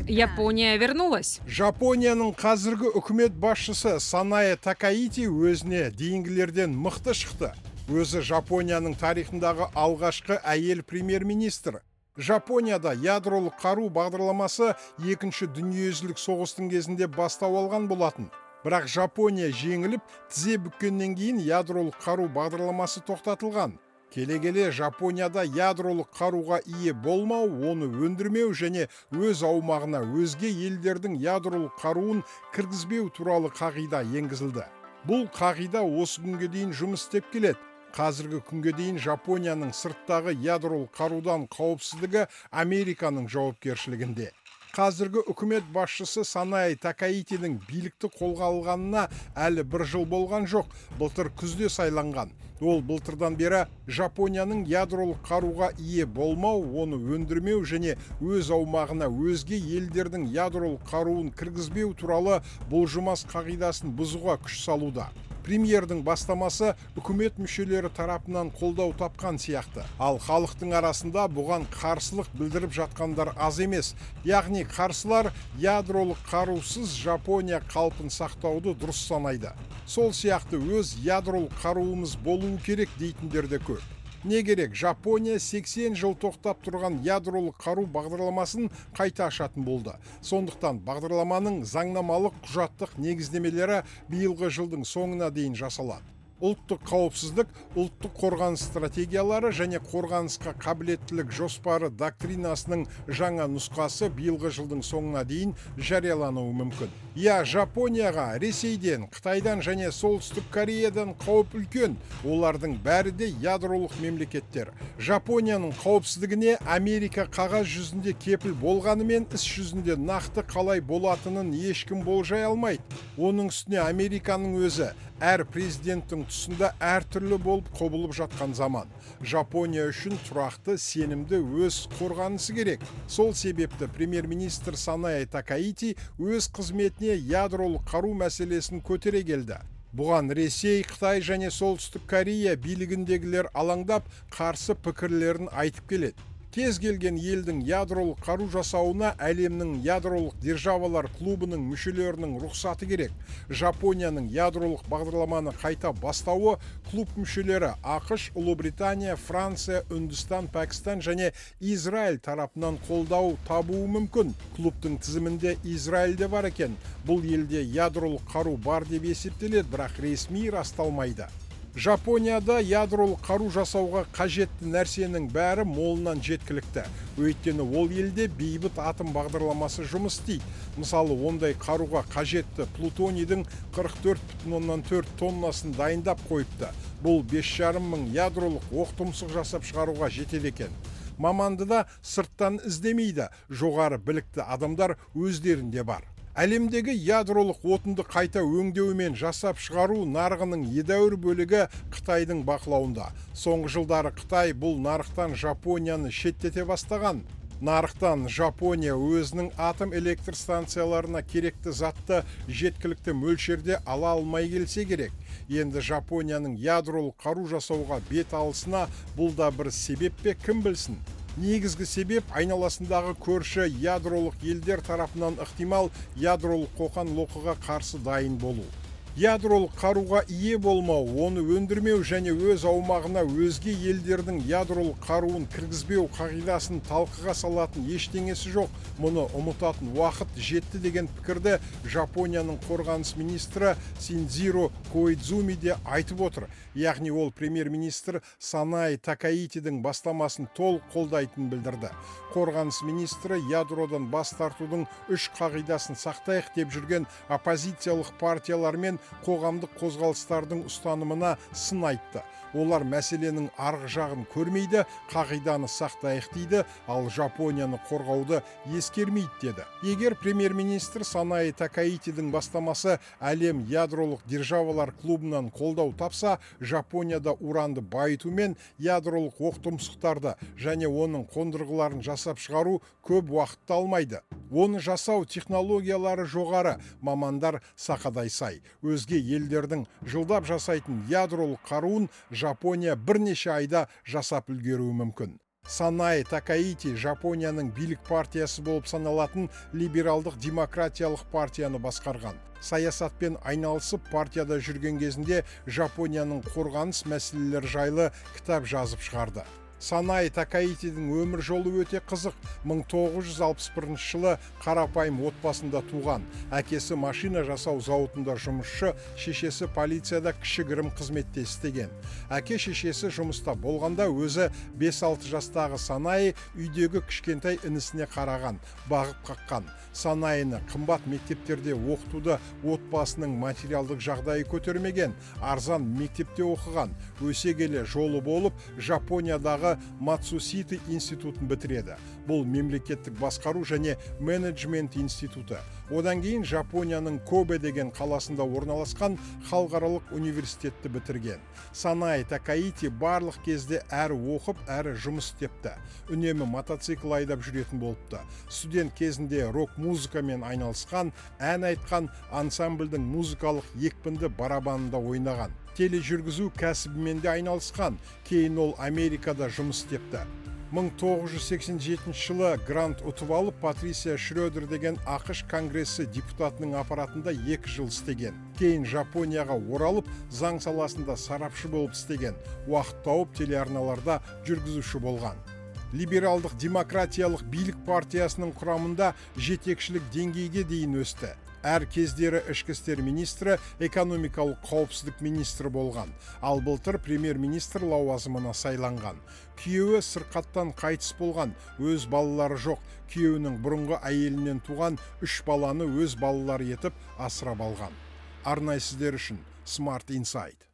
Япония вернулась. Жапонияның қазіргі үкімет басшысы Санае Такаити өзіне дейінгілерден мықты шықты. Өзі Жапонияның тарихындағы алғашқы әйел премьер-министр. Жапонияда ядролық қару бағдарламасы екінші дүниежүзілік соғыстың кезінде бастау алған болатын. Бірақ Жапония жеңіліп, тізе бүккеннен кейін ядролық қару бағдарламасы тоқтатылған. Келе-келе Жапонияда ядролық қаруға ие болмау, оны өндірмеу және өз аумағына өзге елдердің ядролық қаруын кіргізбеу туралы қағида енгізілді. Бұл қағида осы күнге дейін жұмыс істеп келеді. Қазіргі күнге дейін Жапонияның сырттағы ядролық қарудан қауіпсіздігі Американың жауапкершілігінде. Қазіргі үкімет басшысы Санае Такаитидің билікті қолға алғанына әлі бір жыл болған жоқ. Былтыр күзде сайланған. Ол былтырдан бері Жапонияның ядролық қаруға ие болмау, оны өндірмеу және өз аумағына өзге елдердің ядролық қаруын кіргізбеу туралы бұлжымас қағидасын бұзуға күш салуда. Премьердің бастамасы үкімет мүшелері тарапынан қолдау тапқан сияқты. Ал халықтың арасында бұған қарсылық білдіріп жатқандар аз емес. Яғни қарсылар ядролық қарусыз Жапония қалпын сақтауды дұрыс санайды. Сол сияқты өз ядролық қаруымыз болуы керек дейтіндер де көп. Не керек? Жапония 80 жыл тоқтап тұрған ядролық қару бағдарламасын қайта ашатын болды. Сондықтан бағдарламаның заңнамалық құжаттық негіздемелері биылғы жылдың соңына дейін жасалады. Ұлттық қауіпсіздік, ұлттық қорғаныс стратегиялары және қорғанысқа қабілеттілік жоспары доктринасының жаңа нұсқасы биылғы жылдың соңына дейін жариялануы мүмкін. Жапонияға Ресейден, Қытайдан және Солтүстік Кореядан қауіп үлкен. Олардың бәрі де ядролық мемлекеттер. Жапонияның қауіпсіздігіне Америка қағаз жүзінде кепіл болғанымен іс жүзінде нақты қалай болатынын ешкім болжай алмайды. Оның үстіне Американың өзі әр президенттің тұсында әртүрлі болып құбылып жатқан заман. Жапония үшін тұрақты, сенімді өз қорғанысы керек. Сол себепті премьер-министр Санае Такаити өз қызметіне ядролық қару мәселесін көтере келді. Бұған Ресей, Қытай және Солтүстік Корея билігіндегілер алаңдап қарсы пікірлерін айтып келеді. Кез келген елдің ядролық қару жасауына әлемнің ядролық державалар клубының мүшелерінің рұқсаты керек. Жапонияның ядролық бағдарламаны қайта бастауы клуб мүшелері ақш, Ұлыбритания, Франция, Үндістан, Пәкістан және Израиль тарапынан қолдау табуы мүмкін. Клубтың тізімінде Израиль де бар екен. Бұл елде ядролық қару бар деп есептеледі, бірақ ресми расталмайды. Жапонияда ядролық қару жасауға қажетті нәрсенің бәрі молынан жеткілікті. Өйткені ол елде бейбіт атом бағдарламасы жұмыс істейді. Мысалы, ондай қаруға қажетті плутонийдің 44,4 тоннасын дайындап қойыпты. Бұл 5,5 мың ядролық оқтұмсық жасап шығаруға жетеді екен. Маманды да сырттан іздемейді. Жоғары білікті адамдар өздерінде бар. Әлемдегі ядролық отынды қайта өңдеу мен жасап шығару нарығының едәуір бөлігі Қытайдың бақылауында. Соңғы жылдары Қытай бұл нарықтан Жапонияны шеттете бастаған. Нарықтан Жапония өзінің атом электр станцияларына керекті затты жеткілікті мөлшерде ала алмай келсе керек. Енді Жапонияның ядролық қару жасауға бет алысына бұл да бір себеп пе, кім білсін? Негізгі себеп айналасындағы көрші ядролық елдер тарапынан ықтимал ядролық қоқан-лоққыға қарсы дайын болу. Ядролық қаруға ие болмау, оны өндірмеу және өз аумағына өзге елдердің ядролық қаруын кіргізбеу қағидасын талқыға салатын ештеңесі жоқ. Мұны ұмытатын уақыт жетті деген пікірді Жапонияның қорғаныс министрі Синдзиро Коидзуми де айтып отыр. Яғни ол премьер-министр Санае Такаитидің бастамасын толық қолдайтынын білдірді. Қорғаныс министрі ядродан бас тартудың 3 қағидасын сақтайық деп жүрген оппозициялық партиялар мен қоғамдық қозғалыстардың ұстанымына сын айтты. Олар мәселенің арғы жағын көрмейді, қағиданы сақтайық дейді, ал Жапонияны қорғауды ескермейді деді. Егер премьер-министр Санае Такаитидің бастамасы әлем ядролық державалар клубынан қолдау тапса, Жапонияда уранды байыту мен ядролық оқтұмсықтарды және оның қондырғыларын жасап шығару көп уақытты алмайды. Оны жасау технологиялары жоғары, мамандар сақадай сай. Өзге елдердің жылдап жасайтын ядролық қаруын Жапония бірнеше айда жасап үлгеруі мүмкін. Санаи Такаити Жапонияның билік партиясы болып саналатын либералдық демократиялық партияны басқарған. Саясатпен айналысып партияда жүрген кезінде Жапонияның қорғаныс мәселелері жайлы кітап жазып шығарды. Санаи Такаитидің өмір жолы өте қызық. 1961 жылы қарапайым отбасында туған. Әкесі машина жасау зауытында жұмысшы, шешесі полицияда кішігірім қызметте істеген. Әке шешесі жұмыста болғанда өзі 5-6 жастағы Санаи үйдегі кішкентай інісіне қараған, бағып қаққан. Санаины қымбат мектептерде оқытуды отбасының материалдық жағдайы көтермеген, арзан мектепте оқыған. Өсе келе жолы болып Жапониядағы Мацусита институтын бітіреді. Бұл мемлекеттік басқару және менеджмент институты. Одан кейін Жапонияның Кобе деген қаласында орналасқан халықаралық университетті бітірген. Санаи Такаити барлық кезде әрі оқып, әрі жұмыс істепті. Үнемі мотоцикл айдап жүретін болыпты. Студент кезінде рок-музыкамен айналысқан, ән айтқан, ансамбльдің музыкалық екпінді барабанында ойнаған. Тележүргізу кәсібімен де айналысқан. Кейін ол Америкада жұмыс істепті. 1987 жылы грант ұтып алып, Патрисия Шредер деген ақш конгресі депутатының аппаратында 2 жыл істеген. Кейін Жапонияға оралып, заң саласында сарапшы болып істеген. Уақыт тауып телеарналарда жүргізуші болған. Либералдық демократиялық билік партиясының құрамында жетекшілік деңгейге дейін өсті. Әр кездері ішкі істер министрі, экономикалық қауіпсіздік министрі болған. Ал былтыр премьер-министр лауазымына сайланған. Күйеуі сырқаттан қайтыс болған, өз балалары жоқ. Күйеуінің бұрынғы әйелінен туған 3 баланы өз балалары етіп асырап алған. Арнайы сіздер үшін Smart Insight.